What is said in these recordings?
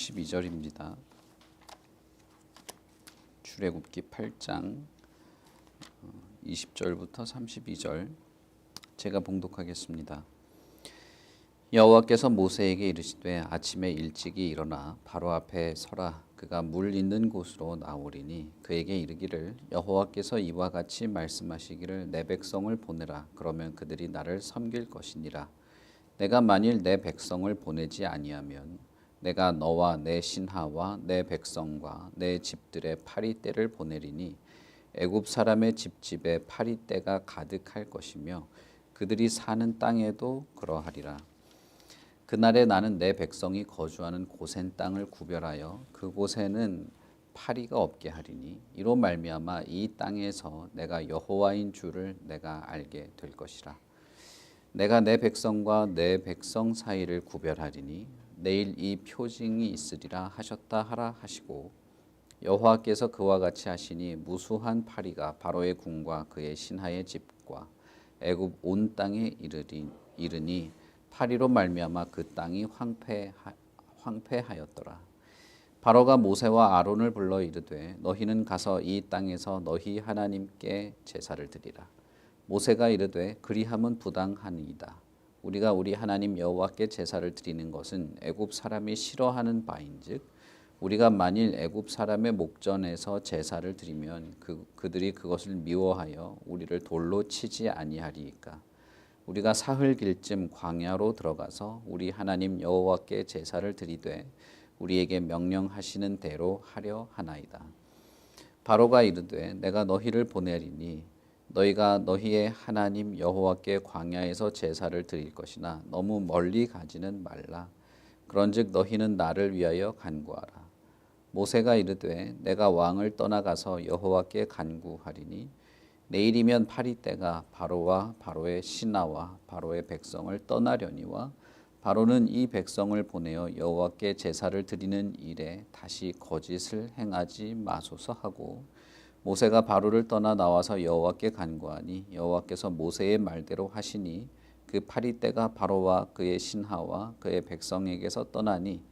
32절입니다. 출애굽기 8장 20절부터 32절 제가 봉독하겠습니다. 여호와께서 모세에게 이르시되 아침에 일찍이 일어나 바로 앞에 서라. 그가 물 있는 곳으로 나오리니 그에게 이르기를 여호와께서 이와 같이 말씀하시기를 내 백성을 보내라. 그러면 그들이 나를 섬길 것이니라. 내가 만일 내 백성을 보내지 아니하면 내가 너와 내 신하와 내 백성과 내 집들의 파리떼를 보내리니 애굽 사람의 집집에 파리떼가 가득할 것이며 그들이 사는 땅에도 그러하리라. 그날에 나는 내 백성이 거주하는 고센 땅을 구별하여 그곳에는 파리가 없게 하리니 이로 말미암아 이 땅에서 내가 여호와인 줄을 내가 알게 될 것이라. 내가 내 백성과 내 백성 사이를 구별하리니 내일 이 표징이 있으리라 하셨다 하라 하시고 여호와께서 그와 같이 하시니 무수한 파리가 바로의 궁과 그의 신하의 집과 애굽 온 땅에 이르니 파리로 말미암아 그 땅이 황폐하였더라. 바로가 모세와 아론을 불러 이르되 너희는 가서 이 땅에서 너희 하나님께 제사를 드리라. 모세가 이르되 그리함은 부당하니이다. 우리가 우리 하나님 여호와께 제사를 드리는 것은 애굽 사람이 싫어하는 바인즉 우리가 만일 애굽 사람의 목전에서 제사를 드리면 그들이 그것을 미워하여 우리를 돌로 치지 아니하리이까. 우리가 사흘 길쯤 광야로 들어가서 우리 하나님 여호와께 제사를 드리되 우리에게 명령하시는 대로 하려 하나이다. 바로가 이르되 내가 너희를 보내리니 너희가 너희의 하나님 여호와께 광야에서 제사를 드릴 것이나 너무 멀리 가지는 말라. 그런즉 너희는 나를 위하여 간구하라. 모세가 이르되 내가 왕을 떠나가서 여호와께 간구하리니 내일이면 파리떼가 바로와 바로의 신하와 바로의 백성을 떠나려니와 바로는 이 백성을 보내어 여호와께 제사를 드리는 일에 다시 거짓을 행하지 마소서 하고 모세가 바로를 떠나 나와서 여호와께 간구하니 여호와께서 모세의 말대로 하시니 그 파리떼가 바로와 그의 신하와 그의 백성에게서 떠나니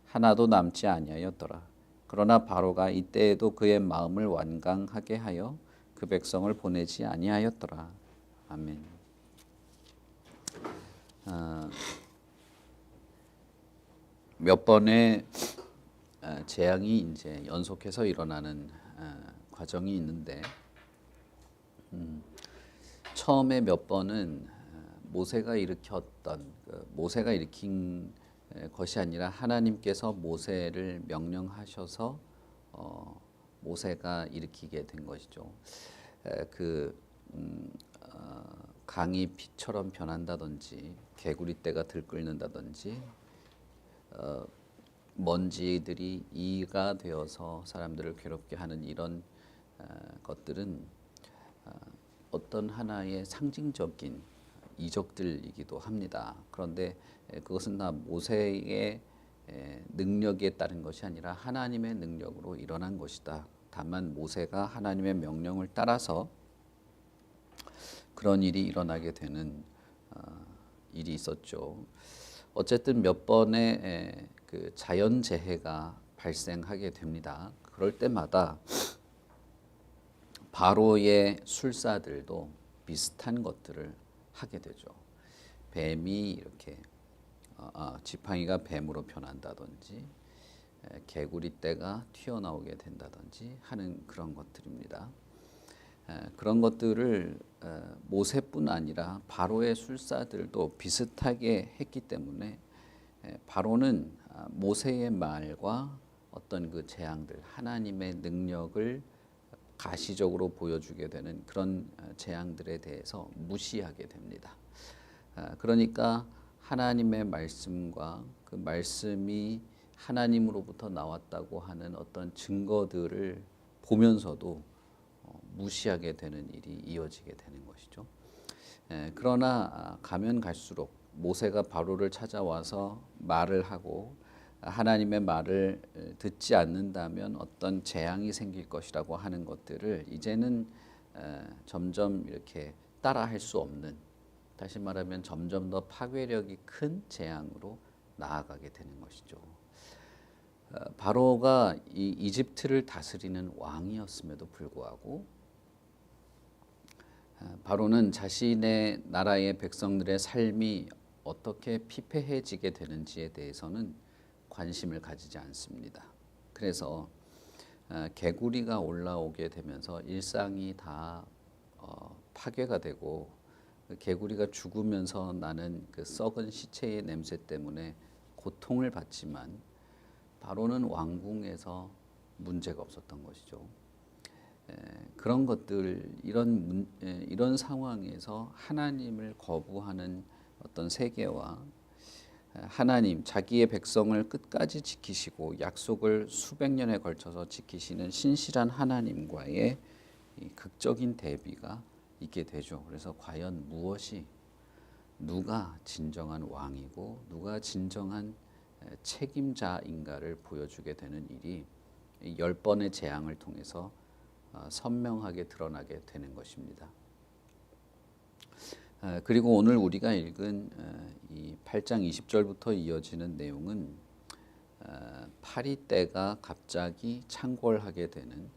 하나도 남지 아니하였더라. 그러나 바로가 이때에도 그의 마음을 완강하게 하여 그 백성을 보내지 아니하였더라. 아멘. 몇 번의 재앙이 이제 연속해서 일어나는 과정이 있는데 처음에 몇 번은 모세가 일으킨 것이 아니라 하나님께서 모세를 명령하셔서 모세가 일으키게 된 것이죠. 강이 피처럼 변한다든지 개구리떼가 들끓는다든지 먼지들이 이가 되어서 사람들을 괴롭게 하는 이런 것들은 어떤 하나의 상징적인 이적들이기도 합니다. 그런데 그것은 다 모세의 능력에 따른 것이 아니라 하나님의 능력으로 일어난 것이다. 다만 모세가 하나님의 명령을 따라서 그런 일이 일어나게 되는 일이 있었죠. 어쨌든 몇 번의 그 자연재해가 발생하게 됩니다. 그럴 때마다 바로의 술사들도 비슷한 것들을 하게 되죠. 뱀이 이렇게 지팡이가 뱀으로 변한다든지 개구리떼가 튀어나오게 된다든지 하는 그런 것들입니다. 그런 것들을 모세뿐 아니라 바로의 술사들도 비슷하게 했기 때문에 바로는 모세의 말과 어떤 그 재앙들, 하나님의 능력을 가시적으로 보여주게 되는 그런 재앙들에 대해서 무시하게 됩니다. 그러니까 하나님의 말씀과 그 말씀이 하나님으로부터 나왔다고 하는 어떤 증거들을 보면서도 무시하게 되는 일이 이어지게 되는 것이죠. 그러나 가면 갈수록 모세가 바로를 찾아와서 말을 하고 하나님의 말을 듣지 않는다면 어떤 재앙이 생길 것이라고 하는 것들을 이제는 점점 이렇게 따라할 수 없는, 다시 말하면 점점 더 파괴력이 큰 재앙으로 나아가게 되는 것이죠. 바로가 이 이집트를 다스리는 왕이었음에도 불구하고 바로는 자신의 나라의 백성들의 삶이 어떻게 피폐해지게 되는지에 대해서는 관심을 가지지 않습니다. 그래서 개구리가 올라오게 되면서 일상이 다 파괴가 되고 개구리가 죽으면서 나는 그 썩은 시체의 냄새 때문에 고통을 받지만 바로는 왕궁에서 문제가 없었던 것이죠. 그런 것들 이런 상황에서 하나님을 거부하는 어떤 세계와 하나님 자기의 백성을 끝까지 지키시고 약속을 수백 년에 걸쳐서 지키시는 신실한 하나님과의 이 극적인 대비가 있게 되죠. 그래서 과연 누가 진정한 왕이고 누가 진정한 책임자인가를 보여주게 되는 일이 10번의 재앙을 통해서 선명하게 드러나게 되는 것입니다. 그리고 오늘 우리가 읽은 이 8장 20절부터 이어지는 내용은 파리 때가 갑자기 창궐하게 되는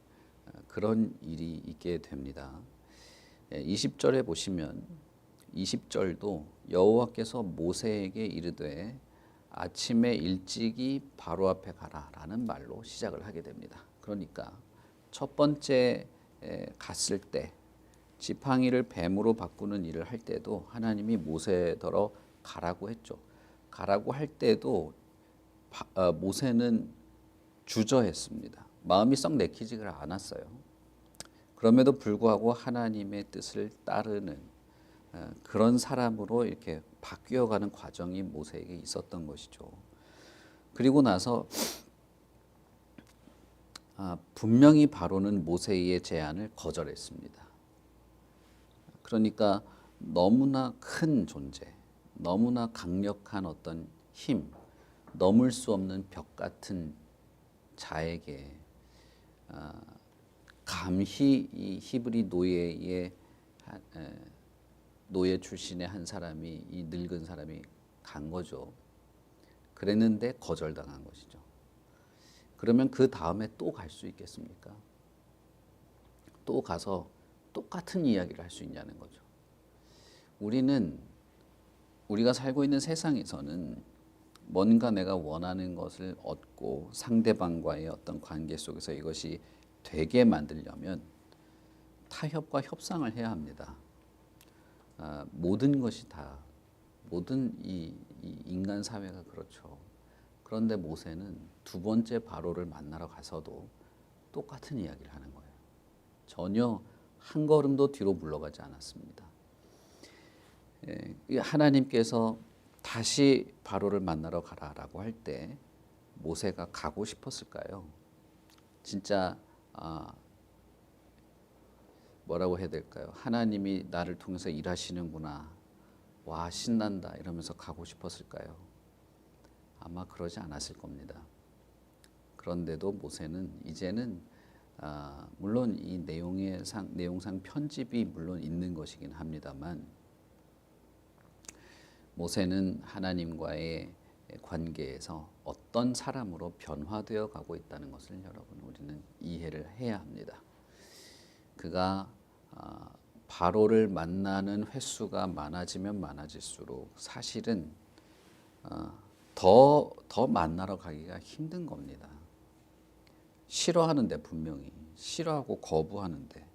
그런 일이 있게 됩니다. 20절에 보시면 20절도 여호와께서 모세에게 이르되 아침에 일찍이 바로 앞에 가라라는 말로 시작을 하게 됩니다. 그러니까 첫 번째 갔을 때 지팡이를 뱀으로 바꾸는 일을 할 때도 하나님이 모세더러 가라고 했죠. 가라고 할 때도 모세는 주저했습니다. 마음이 썩 내키지가 않았어요. 그럼에도 불구하고 하나님의 뜻을 따르는 그런 사람으로 이렇게 바뀌어가는 과정이 모세에게 있었던 것이죠. 그리고 나서 분명히 바로는 모세의 제안을 거절했습니다. 그러니까 너무나 큰 존재, 너무나 강력한 어떤 힘, 넘을 수 없는 벽 같은 자에게 감히 이 히브리 노예 출신의 한 사람이 이 늙은 사람이 간 거죠. 그랬는데 거절당한 것이죠. 그러면 그 다음에 또 갈 수 있겠습니까? 또 가서 똑같은 이야기를 할 수 있냐는 거죠. 우리가 살고 있는 세상에서는 뭔가 내가 원하는 것을 얻고 상대방과의 어떤 관계 속에서 이것이 되게 만들려면 타협과 협상을 해야 합니다. 모든 것이 다 모든 이 인간 사회가 그렇죠. 그런데 모세는 두 번째 바로를 만나러 가서도 똑같은 이야기를 하는 거예요. 전혀 한 걸음도 뒤로 물러가지 않았습니다. 하나님께서 다시 바로를 만나러 가라라고 할 때 모세가 가고 싶었을까요? 진짜 뭐라고 해야 될까요? 하나님이 나를 통해서 일하시는구나. 와, 신난다 이러면서 가고 싶었을까요? 아마 그러지 않았을 겁니다. 그런데도 모세는 이제는 물론 이 내용상 편집이 물론 있는 것이긴 합니다만 모세는 하나님과의 관계에서 어떤 사람으로 변화되어 가고 있다는 것을 여러분 우리는 이해를 해야 합니다. 그가 바로를 만나는 횟수가 많아지면 많아질수록 사실은 더 만나러 가기가 힘든 겁니다. 싫어하는데 분명히 싫어하고 거부하는데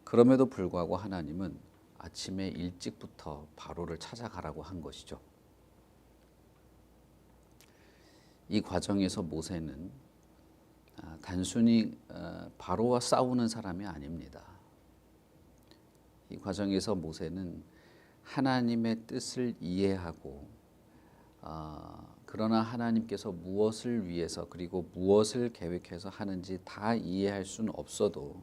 그럼에도 불구하고 하나님은 아침에 일찍부터 바로를 찾아가라고 한 것이죠. 이 과정에서 모세는 단순히 바로와 싸우는 사람이 아닙니다. 이 과정에서 모세는 하나님의 뜻을 이해하고 그러나 하나님께서 무엇을 위해서 그리고 무엇을 계획해서 하는지 다 이해할 수는 없어도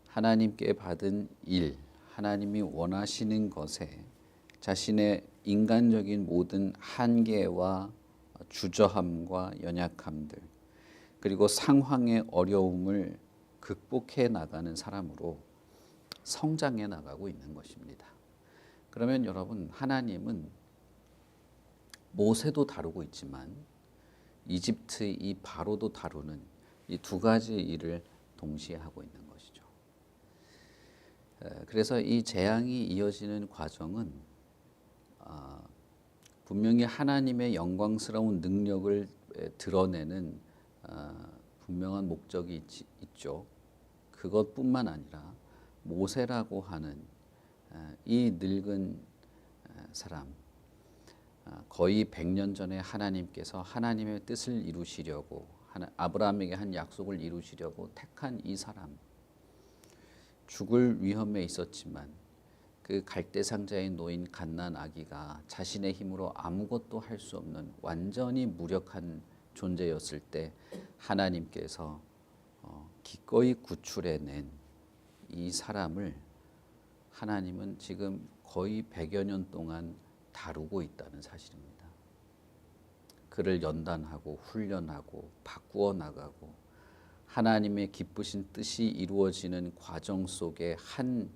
하나님께 받은 일, 하나님이 원하시는 것에 자신의 인간적인 모든 한계와 주저함과 연약함들 그리고 상황의 어려움을 극복해 나가는 사람으로 성장해 나가고 있는 것입니다. 그러면 여러분 하나님은 모세도 다루고 있지만 이집트 이 바로도 다루는 이 두 가지 일을 동시에 하고 있는 것이죠. 그래서 이 재앙이 이어지는 과정은 분명히 하나님의 영광스러운 능력을 드러내는 분명한 목적이 있죠. 그것뿐만 아니라 모세라고 하는 이 늙은 사람, 거의 100년 전에 하나님께서 하나님의 뜻을 이루시려고 아브라함에게 한 약속을 이루시려고 택한 이 사람, 죽을 위험에 있었지만 그 갈대상자에 놓인 갓난 아기가 자신의 힘으로 아무것도 할 수 없는 완전히 무력한 존재였을 때 하나님께서 기꺼이 구출해낸 이 사람을 하나님은 지금 거의 100여 년 동안 다루고 있다는 사실입니다. 그를 연단하고 훈련하고 바꾸어 나가고 하나님의 기쁘신 뜻이 이루어지는 과정 속에 한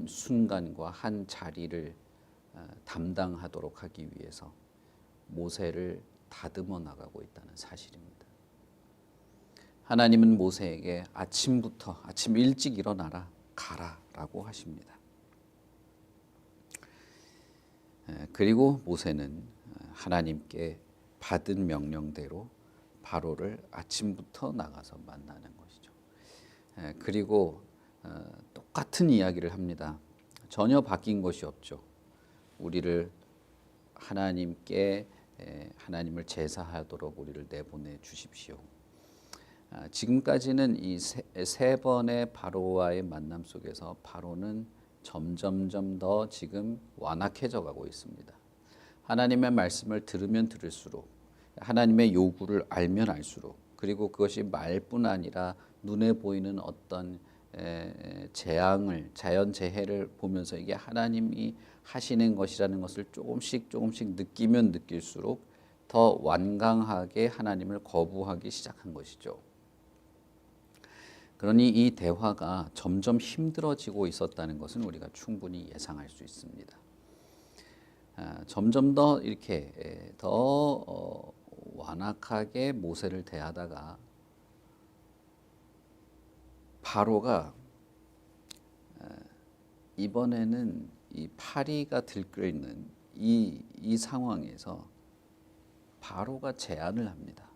순간과 한 자리를 담당하도록 하기 위해서 모세를 다듬어 나가고 있다는 사실입니다. 하나님은 모세에게 아침 일찍 일어나라, 가라라고 하십니다. 그리고 모세는 하나님께 받은 명령대로 바로를 아침부터 나가서 만나는 것이죠. 그리고 똑같은 이야기를 합니다. 전혀 바뀐 것이 없죠. 우리를 하나님께 하나님을 제사하도록 우리를 내보내 주십시오. 지금까지는 이 세 번의 바로와의 만남 속에서 바로는 점점점 더 지금 완악해져 가고 있습니다. 하나님의 말씀을 들으면 들을수록 하나님의 요구를 알면 알수록 그리고 그것이 말뿐 아니라 눈에 보이는 어떤 재앙을 자연재해를 보면서 이게 하나님이 하시는 것이라는 것을 조금씩 느끼면 느낄수록 더 완강하게 하나님을 거부하기 시작한 것이죠. 그러니 이 대화가 점점 힘들어지고 있었다는 것은 우리가 충분히 예상할 수 있습니다. 점점 더 이렇게 더 완악하게 모세를 대하다가 바로가 이번에는 이 파리가 들끓는 이 상황에서 바로가 제안을 합니다.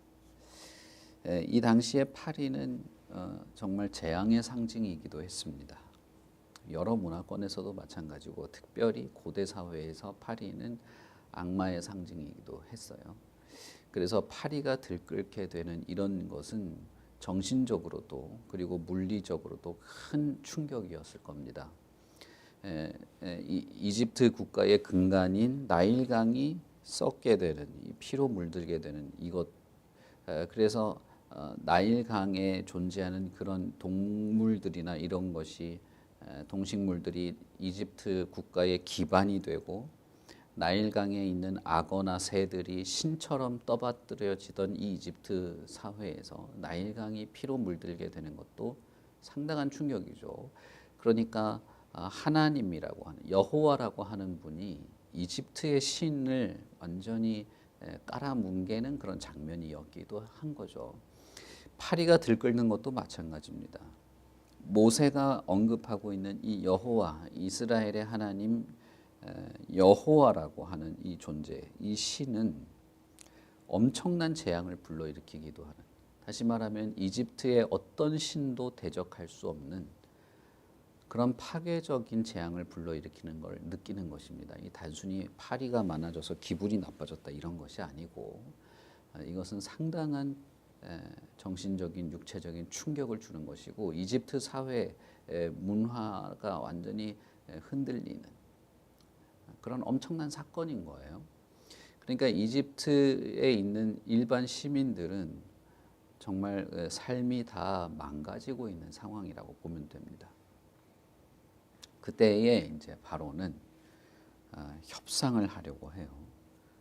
이 당시에 파리는 정말 재앙의 상징이기도 했습니다. 여러 문화권에서도 마찬가지고 특별히 고대 사회에서 파리는 악마의 상징이기도 했어요. 그래서 파리가 들끓게 되는 이런 것은 정신적으로도 그리고 물리적으로도 큰 충격이었을 겁니다. 이집트 국가의 근간인 나일강이 썩게 되는 피로 물들게 되는 이것, 그래서 나일강에 존재하는 그런 동물들이나 이런 것이 동식물들이 이집트 국가의 기반이 되고 나일강에 있는 악어나 새들이 신처럼 떠받들여지던 이 이집트 사회에서 나일강이 피로 물들게 되는 것도 상당한 충격이죠. 그러니까 하나님이라고 하는 여호와라고 하는 분이 이집트의 신을 완전히 깔아뭉개는 그런 장면이었기도 한 거죠. 파리가 들끓는 것도 마찬가지입니다. 모세가 언급하고 있는 이 여호와, 이스라엘의 하나님 여호와라고 하는 이 존재, 이 신은 엄청난 재앙을 불러일으키기도 하는, 다시 말하면 이집트의 어떤 신도 대적할 수 없는 그런 파괴적인 재앙을 불러일으키는 걸 느끼는 것입니다. 이 단순히 파리가 많아져서 기분이 나빠졌다 이런 것이 아니고 이것은 상당한 정신적인 육체적인 충격을 주는 것이고 이집트 사회 문화가 완전히 흔들리는 그런 엄청난 사건인 거예요. 그러니까 이집트에 있는 일반 시민들은 정말 삶이 다 망가지고 있는 상황이라고 보면 됩니다. 그때에 이제 바로는 협상을 하려고 해요.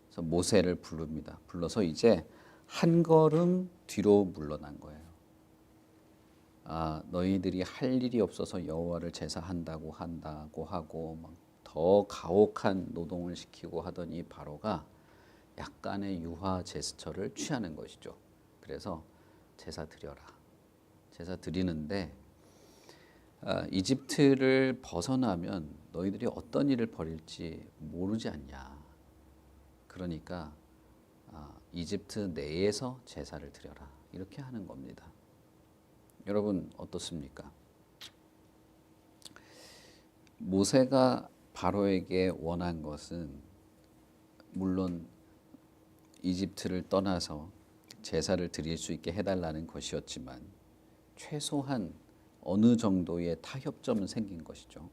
그래서 모세를 부릅니다. 불러서 이제 한 걸음 뒤로 물러난 거예요. 너희들이 할 일이 없어서 여호와를 제사한다고 하고 더 가혹한 노동을 시키고 하던 이 바로가 약간의 유화 제스처를 취하는 것이죠. 그래서 제사 드려라. 제사 드리는데 이집트를 벗어나면 너희들이 어떤 일을 벌일지 모르지 않냐. 그러니까 이집트 내에서 제사를 드려라. 이렇게 하는 겁니다. 여러분 어떻습니까? 모세가 바로에게 원한 것은 물론 이집트를 떠나서 제사를 드릴 수 있게 해달라는 것이었지만 최소한 어느 정도의 타협점은 생긴 것이죠.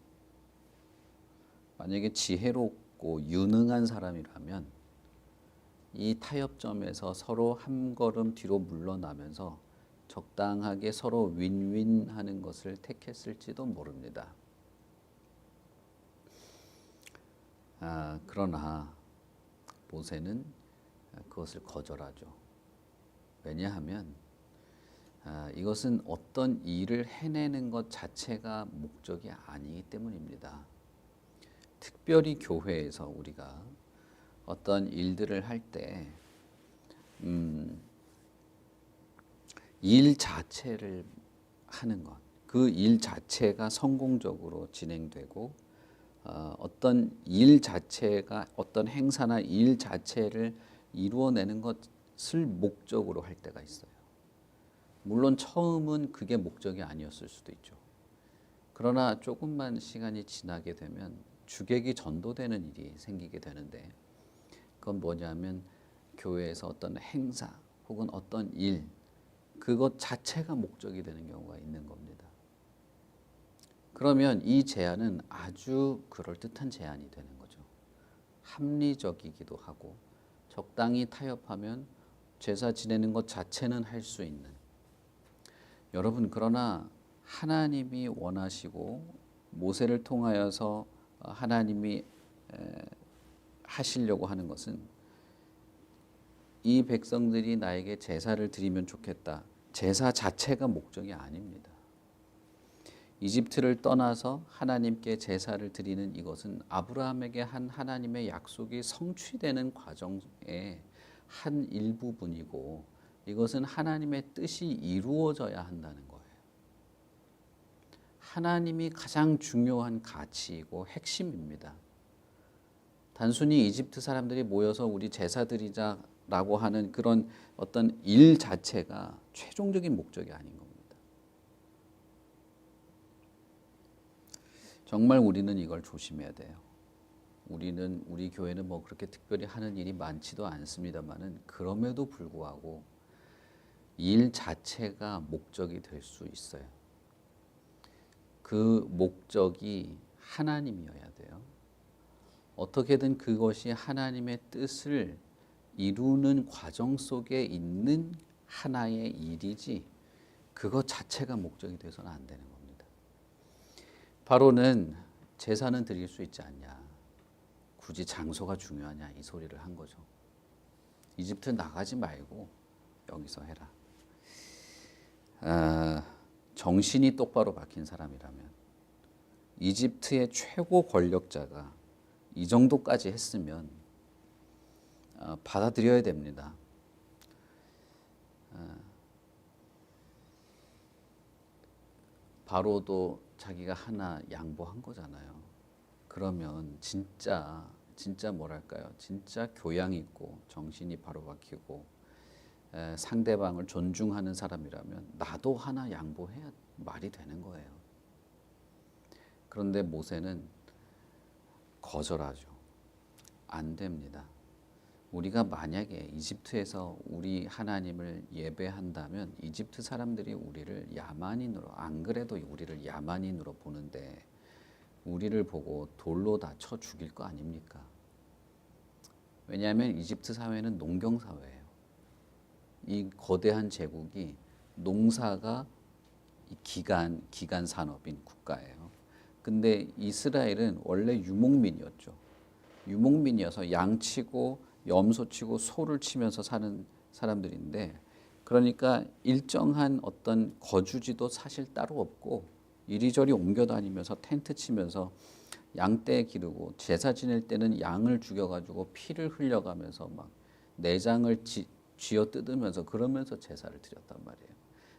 만약에 지혜롭고 유능한 사람이라면 이 타협점에서 서로 한 걸음 뒤로 물러나면서 적당하게 서로 윈윈하는 것을 택했을지도 모릅니다. 그러나 모세는 그것을 거절하죠. 왜냐하면 이것은 어떤 일을 해내는 것 자체가 목적이 아니기 때문입니다. 특별히 교회에서 우리가 어떤 일들을 할 때 일 자체를 하는 것, 그 일 자체가 성공적으로 진행되고 어떤 일 자체가 어떤 행사나 일 자체를 이루어내는 것을 목적으로 할 때가 있어요. 물론 처음은 그게 목적이 아니었을 수도 있죠. 그러나 조금만 시간이 지나게 되면 주객이 전도되는 일이 생기게 되는데 그건 뭐냐면 교회에서 어떤 행사 혹은 어떤 일 그것 자체가 목적이 되는 경우가 있는 겁니다. 그러면 이 제안은 아주 그럴듯한 제안이 되는 거죠. 합리적이기도 하고 적당히 타협하면 제사 지내는 것 자체는 할 수 있는. 여러분 그러나 하나님이 원하시고 모세를 통하여서 하나님이 하시려고 하는 것은 이 백성들이 나에게 제사를 드리면 좋겠다. 제사 자체가 목적이 아닙니다. 이집트를 떠나서 하나님께 제사를 드리는 이것은 아브라함에게 한 하나님의 약속이 성취되는 과정의 한 일부분이고 이것은 하나님의 뜻이 이루어져야 한다는 거예요. 하나님이 가장 중요한 가치이고 핵심입니다. 단순히 이집트 사람들이 모여서 우리 제사 드리자라고 하는 그런 어떤 일 자체가 최종적인 목적이 아닌 겁니다. 정말 우리는 이걸 조심해야 돼요. 우리 교회는 뭐 그렇게 특별히 하는 일이 많지도 않습니다만은 그럼에도 불구하고 일 자체가 목적이 될 수 있어요. 그 목적이 하나님이어야 돼요. 어떻게든 그것이 하나님의 뜻을 이루는 과정 속에 있는 하나의 일이지 그것 자체가 목적이 돼서는 안 되는 겁니다. 바로는 제사는 드릴 수 있지 않냐. 굳이 장소가 중요하냐 이 소리를 한 거죠. 이집트 나가지 말고 여기서 해라. 정신이 똑바로 박힌 사람이라면 이집트의 최고 권력자가 이 정도까지 했으면 받아들여야 됩니다. 바로도 자기가 하나 양보한 거잖아요. 그러면 진짜 뭐랄까요? 진짜 교양 있고 정신이 바로 박히고 상대방을 존중하는 사람이라면 나도 하나 양보해야 말이 되는 거예요. 그런데 모세는 거절하죠. 안 됩니다. 우리가 만약에 이집트에서 우리 하나님을 예배한다면 이집트 사람들이 우리를 야만인으로 안 그래도 우리를 야만인으로 보는데 우리를 보고 돌로 다 쳐 죽일 거 아닙니까? 왜냐하면 이집트 사회는 농경 사회예요. 이 거대한 제국이 농사가 기간 산업인 국가예요. 근데 이스라엘은 원래 유목민이었죠. 유목민이어서 양치고 염소치고 소를 치면서 사는 사람들인데 그러니까 일정한 어떤 거주지도 사실 따로 없고 이리저리 옮겨 다니면서 텐트 치면서 양떼 기르고 제사 지낼 때는 양을 죽여가지고 피를 흘려가면서 막 내장을 쥐어 뜯으면서 그러면서 제사를 드렸단 말이에요.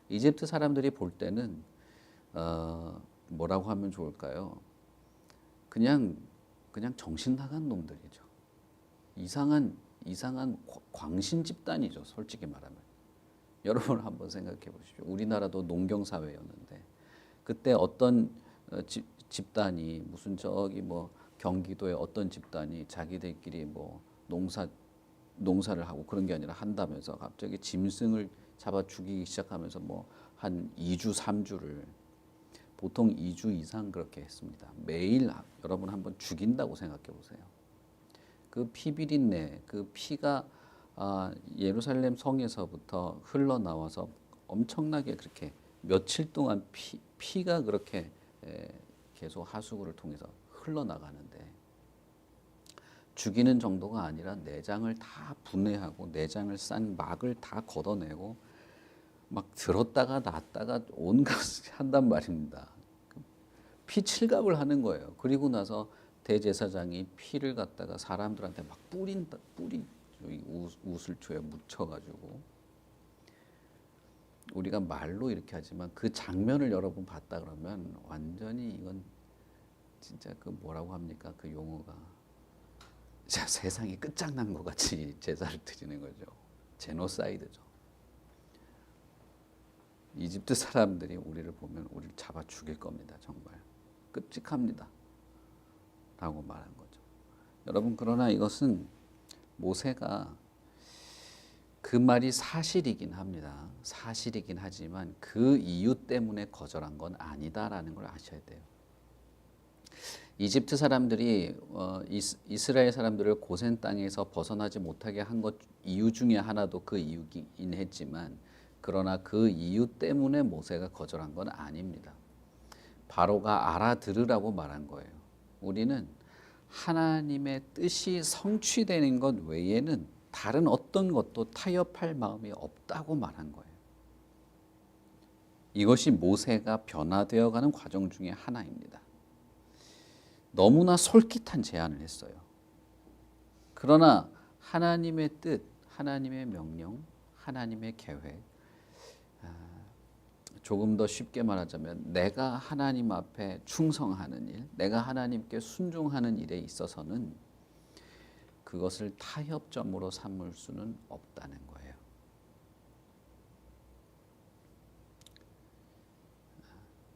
이집트 사람들이 볼 때는 뭐라고 하면 좋을까요? 그냥 정신 나간 놈들이죠. 이상한 광신 집단이죠. 솔직히 말하면. 여러분 한번 생각해 보십시오. 우리나라도 농경 사회였는데 그때 어떤 집단이 무슨 저기 뭐 경기도의 어떤 집단이 자기들끼리 뭐 농사를 하고 그런 게 아니라 한다면서 갑자기 짐승을 잡아 죽이기 시작하면서 뭐 한 2주 3주를 보통 2주 이상 그렇게 했습니다. 매일 여러분 한번 죽인다고 생각해 보세요. 그 피비린내, 그 피가 예루살렘 성에서부터 흘러나와서 엄청나게 그렇게 며칠 동안 피가 그렇게 계속 하수구를 통해서 흘러나가는데 죽이는 정도가 아니라 내장을 다 분해하고 내장을 싼 막을 다 걷어내고 막 들었다가 놨다가 온갖 한단 말입니다. 피칠갑을 하는 거예요. 그리고 나서 대제사장이 피를 갖다가 사람들한테 막 뿌리 우슬초에 묻혀가지고 우리가 말로 이렇게 하지만 그 장면을 여러분 봤다 그러면 완전히 이건 진짜 그 뭐라고 합니까? 그 용어가 세상이 끝장난 것 같이 제사를 드리는 거죠. 제노사이드죠. 이집트 사람들이 우리를 보면 우리를 잡아 죽일 겁니다. 정말 끔찍합니다. 라고 말한 거죠. 여러분 그러나 이것은 모세가 그 말이 사실이긴 합니다. 사실이긴 하지만 그 이유 때문에 거절한 건 아니다라는 걸 아셔야 돼요. 이집트 사람들이 이스라엘 사람들을 고센 땅에서 벗어나지 못하게 한 것 이유 중에 하나도 그 이유긴 했지만 그러나 그 이유 때문에 모세가 거절한 건 아닙니다. 바로가 알아들으라고 말한 거예요. 우리는 하나님의 뜻이 성취되는 것 외에는 다른 어떤 것도 타협할 마음이 없다고 말한 거예요. 이것이 모세가 변화되어가는 과정 중에 하나입니다. 너무나 솔깃한 제안을 했어요. 그러나 하나님의 뜻, 하나님의 명령, 하나님의 계획, 조금 더 쉽게 말하자면 내가 하나님 앞에 충성하는 일, 내가 하나님께 순종하는 일에 있어서는 그것을 타협점으로 삼을 수는 없다는 거예요.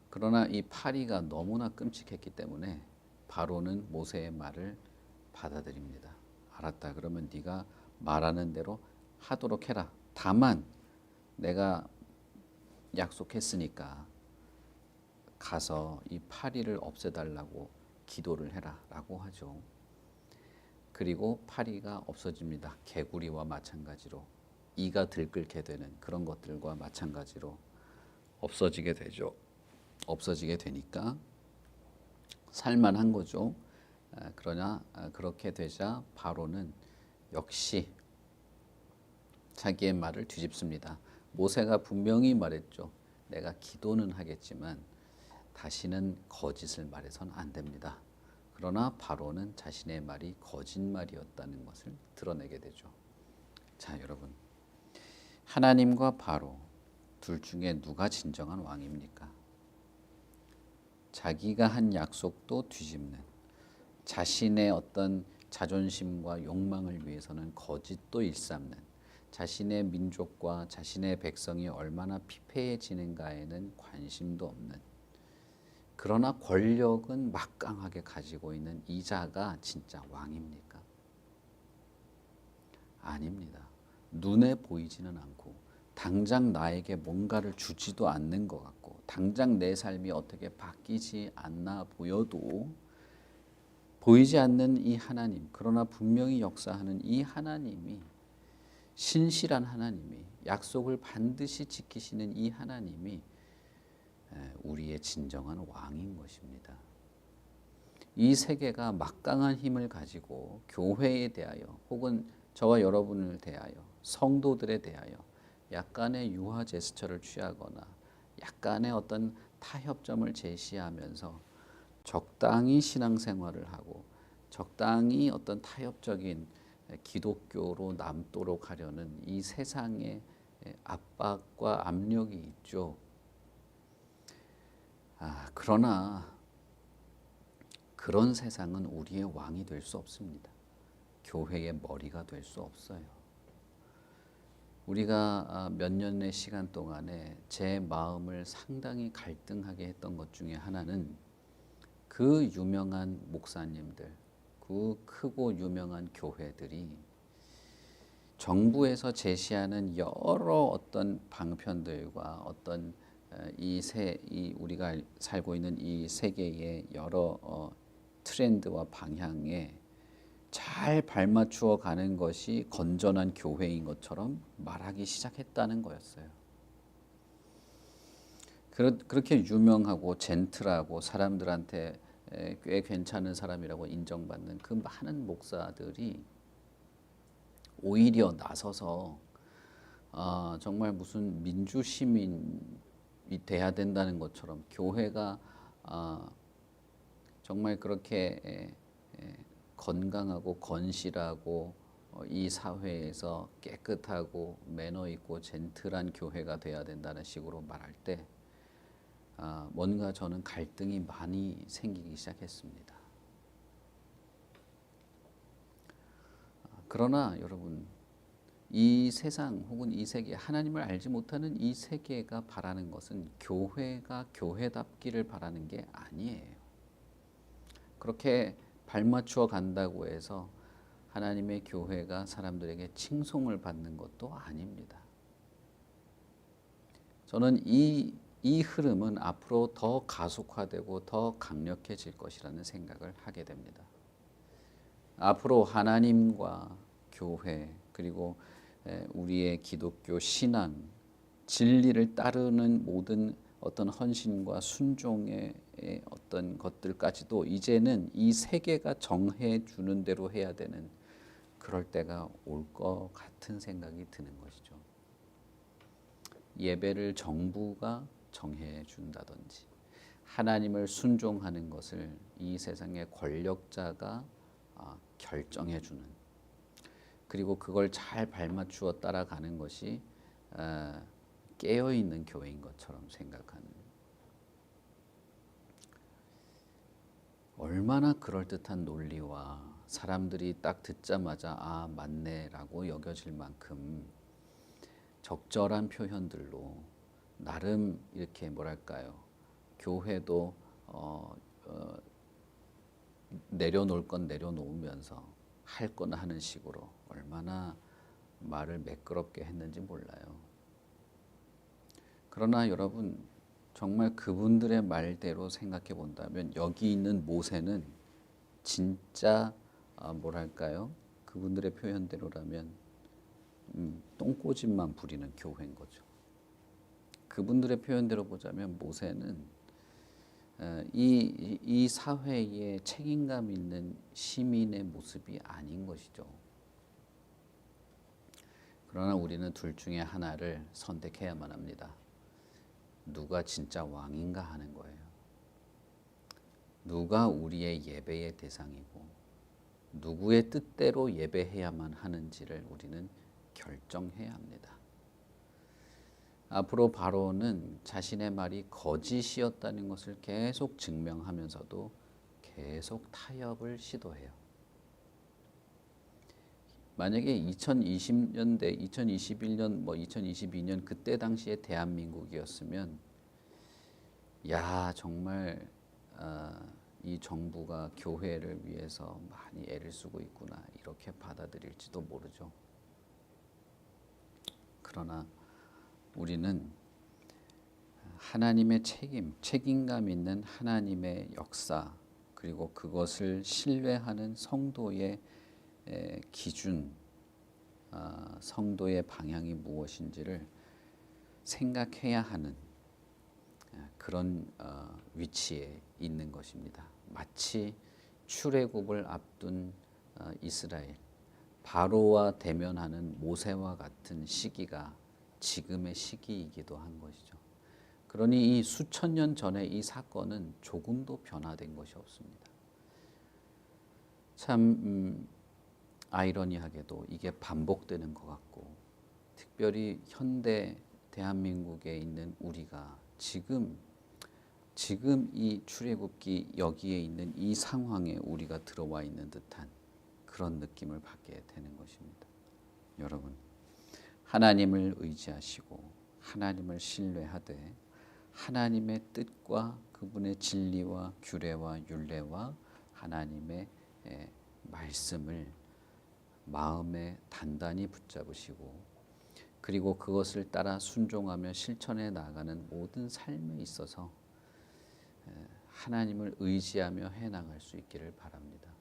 그러나 이 파리가 너무나 끔찍했기 때문에 바로는 모세의 말을 받아들입니다. 알았다. 그러면 네가 말하는 대로 하도록 해라. 다만 내가 약속했으니까 가서 이 파리를 없애달라고 기도를 해라 라고 하죠. 그리고 파리가 없어집니다. 개구리와 마찬가지로 이가 들끓게 되는 그런 것들과 마찬가지로 없어지게 되죠. 없어지게 되니까 살만한 거죠. 그러나 그렇게 되자 바로는 역시 자기의 말을 뒤집습니다. 모세가 분명히 말했죠. 내가 기도는 하겠지만 다시는 거짓을 말해서는 안 됩니다. 그러나 바로는 자신의 말이 거짓말이었다는 것을 드러내게 되죠. 자, 여러분. 하나님과 바로 둘 중에 누가 진정한 왕입니까? 자기가 한 약속도 뒤집는, 자신의 어떤 자존심과 욕망을 위해서는 거짓도 일삼는, 자신의 민족과 자신의 백성이 얼마나 피폐해지는가에는 관심도 없는, 그러나 권력은 막강하게 가지고 있는 이 자가 진짜 왕입니까? 아닙니다. 눈에 보이지는 않고 당장 나에게 뭔가를 주지도 않는 것 같고 당장 내 삶이 어떻게 바뀌지 않나 보여도 보이지 않는 이 하나님, 그러나 분명히 역사하는 이 하나님이, 신실한 하나님이, 약속을 반드시 지키시는 이 하나님이 우리의 진정한 왕인 것입니다. 이 세계가 막강한 힘을 가지고 교회에 대하여 혹은 저와 여러분을 대하여 성도들에 대하여 약간의 유화 제스처를 취하거나 약간의 어떤 타협점을 제시하면서 적당히 신앙생활을 하고 적당히 어떤 타협적인 기독교로 남도록 하려는 이 세상의 압박과 압력이 있죠. 그러나 그런 세상은 우리의 왕이 될 수 없습니다. 교회의 머리가 될 수 없어요. 우리가 몇 년의 시간 동안에 제 마음을 상당히 갈등하게 했던 것 중에 하나는 그 유명한 목사님들, 그 크고 유명한 교회들이 정부에서 제시하는 여러 어떤 방편들과 어떤 이 우리가 살고 있는 이 세계의 여러 트렌드와 방향에 잘 발맞추어 가는 것이 건전한 교회인 것처럼 말하기 시작했다는 거였어요. 그렇게 유명하고 젠틀하고 사람들한테 꽤 괜찮은 사람이라고 인정받는 그 많은 목사들이 오히려 나서서 정말 무슨 민주 시민이 돼야 된다는 것처럼 교회가 정말 그렇게 건강하고 건실하고 이 사회에서 깨끗하고 매너 있고 젠틀한 교회가 돼야 된다는 식으로 말할 때 뭔가 저는 갈등이 많이 생기기 시작했습니다. 그러나 여러분, 이 세상 혹은 이 세계, 하나님을 알지 못하는 이 세계가 바라는 것은 교회가 교회답기를 바라는 게 아니에요. 그렇게 발맞추어 간다고 해서 하나님의 교회가 사람들에게 칭송을 받는 것도 아닙니다. 저는 이 흐름은 앞으로 더 가속화되고 더 강력해질 것이라는 생각을 하게 됩니다. 앞으로 하나님과 교회 그리고 우리의 기독교 신앙, 진리를 따르는 모든 어떤 헌신과 순종의 어떤 것들까지도 이제는 이 세계가 정해 주는 대로 해야 되는 그럴 때가 올 것 같은 생각이 드는 것이죠. 예배를 정부가 정해 준다든지 하나님을 순종하는 것을 이 세상의 권력자가 결정해 주는, 그리고 그걸 잘 발맞추어 따라가는 것이 깨어있는 교회인 것처럼 생각하는, 얼마나 그럴듯한 논리와 사람들이 딱 듣자마자 맞네라고 여겨질 만큼 적절한 표현들로 나름 이렇게 뭐랄까요, 교회도 내려놓을 건 내려놓으면서 할 건 하는 식으로 얼마나 말을 매끄럽게 했는지 몰라요. 그러나 여러분, 정말 그분들의 말대로 생각해 본다면 여기 있는 모세는 진짜 뭐랄까요, 그분들의 표현대로라면 똥꼬집만 부리는 교회인 거죠. 그분들의 표현대로 보자면 모세는 이 사회에 책임감 있는 시민의 모습이 아닌 것이죠. 그러나 우리는 둘 중에 하나를 선택해야만 합니다. 누가 진짜 왕인가 하는 거예요. 누가 우리의 예배의 대상이고 누구의 뜻대로 예배해야만 하는지를 우리는 결정해야 합니다. 앞으로 바로는 자신의 말이 거짓이었다는 것을 계속 증명하면서도 계속 타협을 시도해요. 만약에 2020년대, 2021년, 2022년 그때 당시에 대한민국이었으면 정말 이 정부가 교회를 위해서 많이 애를 쓰고 있구나 이렇게 받아들일지도 모르죠. 그러나 우리는 하나님의 책임감 있는 하나님의 역사, 그리고 그것을 신뢰하는 성도의 기준, 성도의 방향이 무엇인지를 생각해야 하는 그런 위치에 있는 것입니다. 마치 출애굽을 앞둔 이스라엘, 바로와 대면하는 모세와 같은 시기가 지금의 시기이기도 한 것이죠. 그러니 이 수천 년 전의 이 사건은 조금도 변화된 것이 없습니다. 참 아이러니하게도 이게 반복되는 것 같고, 특별히 현대 대한민국에 있는 우리가 지금 이 출애굽기 여기에 있는 이 상황에 우리가 들어와 있는 듯한 그런 느낌을 받게 되는 것입니다. 여러분, 하나님을 의지하시고 하나님을 신뢰하되 하나님의 뜻과 그분의 진리와 규례와 율례와 하나님의 말씀을 마음에 단단히 붙잡으시고, 그리고 그것을 따라 순종하며 실천해 나가는 모든 삶에 있어서 하나님을 의지하며 해나갈 수 있기를 바랍니다.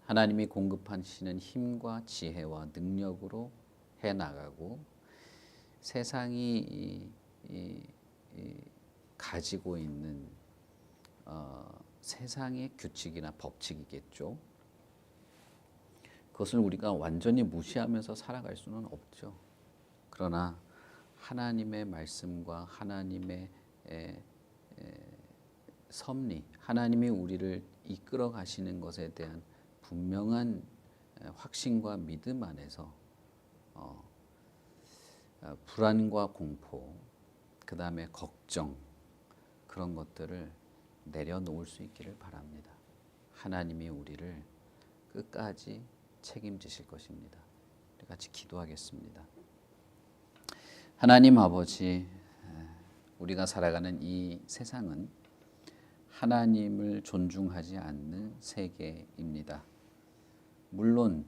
하나님이 공급하시는 힘과 지혜와 능력으로 해나가고, 세상이 가지고 있는 세상의 규칙이나 법칙이겠죠. 그것을 우리가 완전히 무시하면서 살아갈 수는 없죠. 그러나 하나님의 말씀과 하나님의 섭리, 하나님이 우리를 이끌어 가시는 것에 대한 분명한 확신과 믿음 안에서 불안과 공포, 그 다음에 걱정, 그런 것들을 내려놓을 수 있기를 바랍니다. 하나님이 우리를 끝까지 책임지실 것입니다. 우리 같이 기도하겠습니다. 하나님 아버지, 우리가 살아가는 이 세상은 하나님을 존중하지 않는 세계입니다. 물론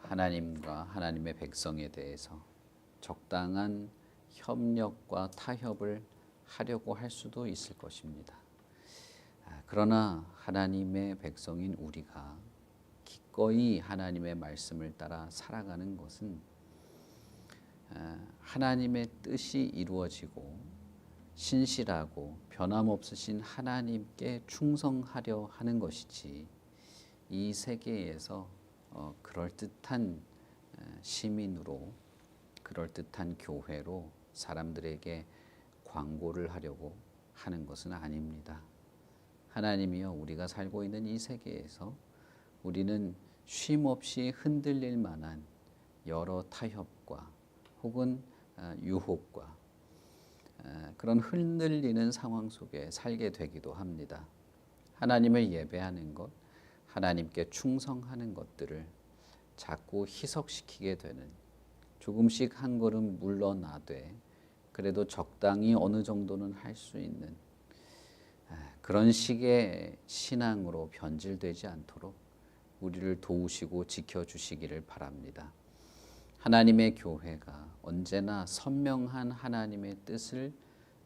하나님과 하나님의 백성에 대해서 적당한 협력과 타협을 하려고 할 수도 있을 것입니다. 그러나 하나님의 백성인 우리가 기꺼이 하나님의 말씀을 따라 살아가는 것은 하나님의 뜻이 이루어지고 신실하고 변함없으신 하나님께 충성하려 하는 것이지, 이 세계에서 그럴듯한 시민으로, 그럴듯한 교회로 사람들에게 광고를 하려고 하는 것은 아닙니다. 하나님이여, 우리가 살고 있는 이 세계에서 우리는 쉼없이 흔들릴 만한 여러 타협과 혹은 유혹과 그런 흔들리는 상황 속에 살게 되기도 합니다. 하나님을 예배하는 것, 하나님께 충성하는 것들을 자꾸 희석시키게 되는, 조금씩 한 걸음 물러나되 그래도 적당히 어느 정도는 할 수 있는 그런 식의 신앙으로 변질되지 않도록 우리를 도우시고 지켜주시기를 바랍니다. 하나님의 교회가 언제나 선명한 하나님의 뜻을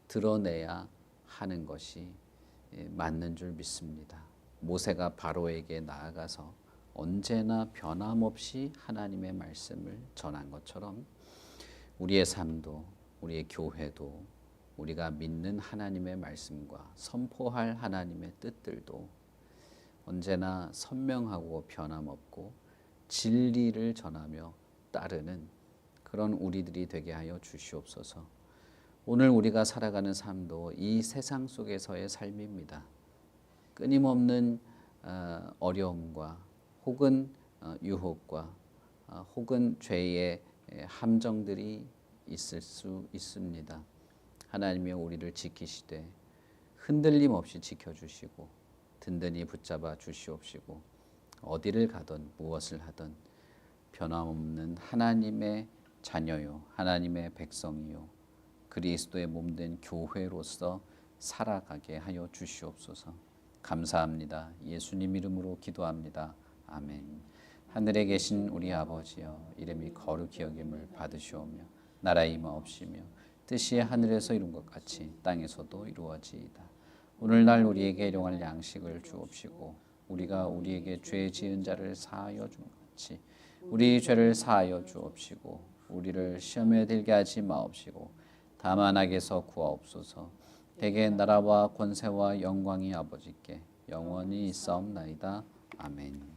드러내야 하는 것이 맞는 줄 믿습니다. 모세가 바로에게 나아가서 언제나 변함없이 하나님의 말씀을 전한 것처럼 우리의 삶도, 우리의 교회도, 우리가 믿는 하나님의 말씀과 선포할 하나님의 뜻들도 언제나 선명하고 변함없고 진리를 전하며 따르는 그런 우리들이 되게 하여 주시옵소서. 오늘 우리가 살아가는 삶도 이 세상 속에서의 삶입니다. 끊임없는 어려움과 혹은 유혹과 혹은 죄의 함정들이 있을 수 있습니다. 하나님이 우리를 지키시되 흔들림 없이 지켜주시고 든든히 붙잡아 주시옵시고, 어디를 가든 무엇을 하든 변함없는 하나님의 자녀요, 하나님의 백성이요, 그리스도의 몸된 교회로서 살아가게 하여 주시옵소서. 감사합니다. 예수님 이름으로 기도합니다. 아멘. 하늘에 계신 우리 아버지여, 이름이 거룩히 여김을 받으시오며 나라의 임하옵시며 뜻이 하늘에서 이룬 것 같이 땅에서도 이루어지이다. 오늘날 우리에게 일용할 양식을 주옵시고, 우리가 우리에게 죄 지은 자를 사하여 준 것 같이 우리 죄를 사하여 주옵시고, 우리를 시험에 들게 하지 마옵시고 다만 악에서 구하옵소서. 대개 나라와 권세와 영광이 아버지께 영원히 있사옵나이다. 아멘.